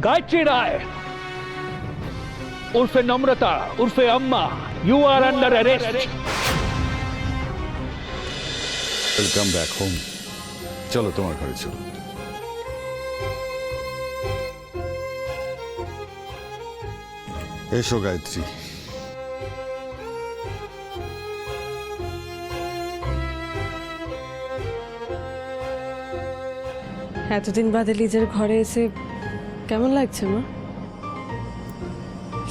গায়ত্রী রায় উর্ফে নম্রতা উর্ফে Amma, you are under arrest. Welcome back home. চলো তোমার ঘরে চলো। এসো গায়ত্রী। এতদিন বাদে লিজের ঘরে এসে কেমন লাগছে মা?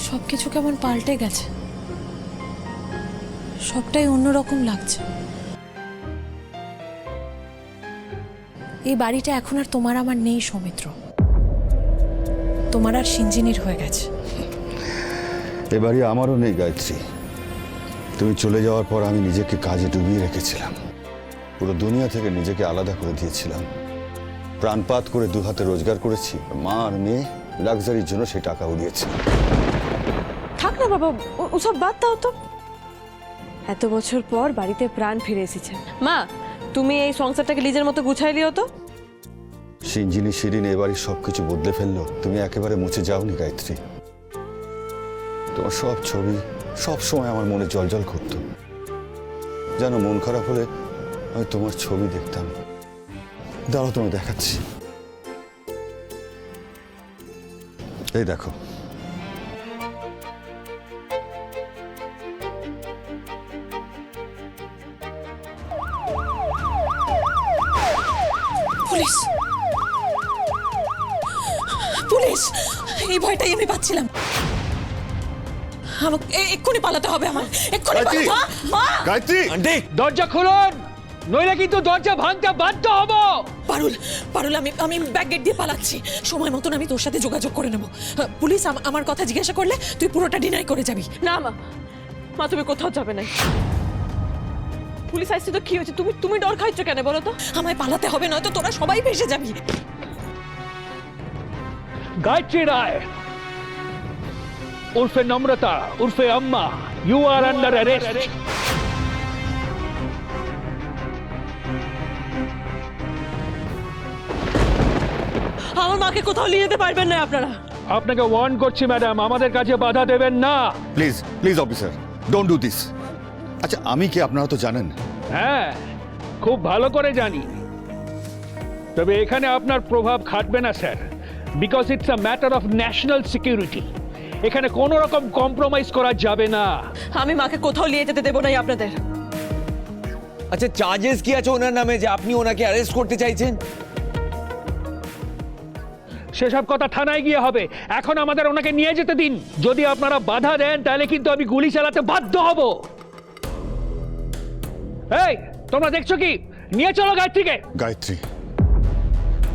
সবকিছু কেমন পাল্টে গেছে, সবটাই অন্যরকম লাগছে। এই বাড়িটা এখন আর তোমার আমার নেই সৌমিত্র, তোমার আর সিঞ্জিনির হয়ে গেছে। এবারে আমারও নেই গায়ত্রী। তুমি চলে যাওয়ার পর আমি নিজেকে কাজে ডুবিয়ে রেখেছিলাম, পুরো দুনিয়া থেকে নিজেকে আলাদা করে দিয়েছিলাম। প্রাণপাত করে দু হাতে রোজগার করেছি, মা আর মেয়ে লাক্সারির জন্য সে টাকা উড়িয়েছে। থাক না বাবা, ওসব বাদ দাও তো। এত বছর পর বাড়িতে প্রাণ ফিরে এসেছে। মা, তুমি এই সংসারটাকে লিজের মতো গুছাই লিও তো। সিঞ্জিনি শিরিন এবারই সবকিছু বদলে ফেললো, তুমি একেবারে মুছে যাওনি গায়ত্রী। তোমার সব ছবি সব সময় আমার মনে জলজল করতো। জানো, মন খারাপ হলে আমি তোমার ছবি দেখতাম। দাঁড়াও, তোমায় দেখাচ্ছি। এই দেখো। Police, police! এই ভয়টাই আমি পাচ্ছিলাম। আমাকে এক্ষুনি পালাতে হবে, আমার এক্ষুনি গায়ত্রী! মা! গায়ত্রী! দরজা খুলুন, নইলে কিন্তু দরজা ভাঙতে বাধ্য হব। পারুল, পারুল, আমি ব্যাক গেট দিয়ে পালাচ্ছি। সময় মতন আমি তোর সাথে যোগাযোগ করে নেব। পুলিশ আমার কথা জিজ্ঞাসা করলে তুই পুরোটা ডিনাই করে যাবি। না মা, মা তুমি কোথাও যাবে না। পুলিশ আসছে তো কি হয়েছে? তুমি ডর খাইছ কেন বলো তো? আমায় পালাতে হবে, নয়তো তোরা সবাই ভেসে যাবি। গায়ত্রী রায় উর্ফে নম্রতা উর্ফে Amma, you are under arrest. আমার মাকে কোথাও নিয়ে যেতে পারবেন না আপনারা। আপনাকে ওয়ার্ন করছি ম্যাডাম, আমাদের কাছে বাধা দেবেন না। Please please officer, don't do this. আচ্ছা, আমি কি আপনারা তো জানেন? হ্যাঁ, খুব ভালো করে জানি। তবে এখানে আপনার প্রভাব খাটবে না sir, because it's a matter of national security. এখানে কোনো রকম কম্প্রোমাইজ করা যাবে না। আমি মাকে কোথাও নিয়ে যেতে দেবো নাই আপনাদের। আচ্ছা, চার্জেস কি আছে ওনার নামে যে আপনি ওনাকে অ্যারেস্ট করতে চাইছেন? সেসব কথা থানায় গিয়ে হবে, এখন আমাদের ওনাকে নিয়ে যেতে দিন। যদি আপনারা বাধা দেন তাহলে কিন্তু আমি গুলি চালাতে বাধ্য হব। এই, তোমরা দেখছো কি? নিয়ে চলো গায়ত্রীকে। গায়ত্রী,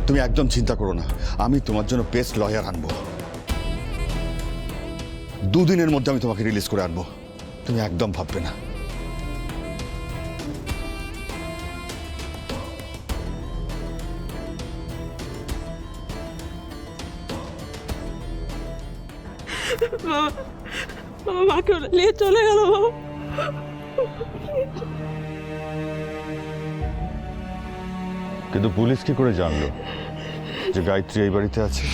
তুমি একদম চিন্তা করো না, আমি তোমার জন্য বেস্ট লয়ার আনবো। দুদিনের মধ্যে আমি তোমাকে রিলিজ করে আনবো, তুমি একদম ভাববে না। বাবা, মাকে নিয়ে চলে গেল বাবা। কিন্তু পুলিশ কি করে জানলো যে গায়ত্রী এই বাড়িতে আছে?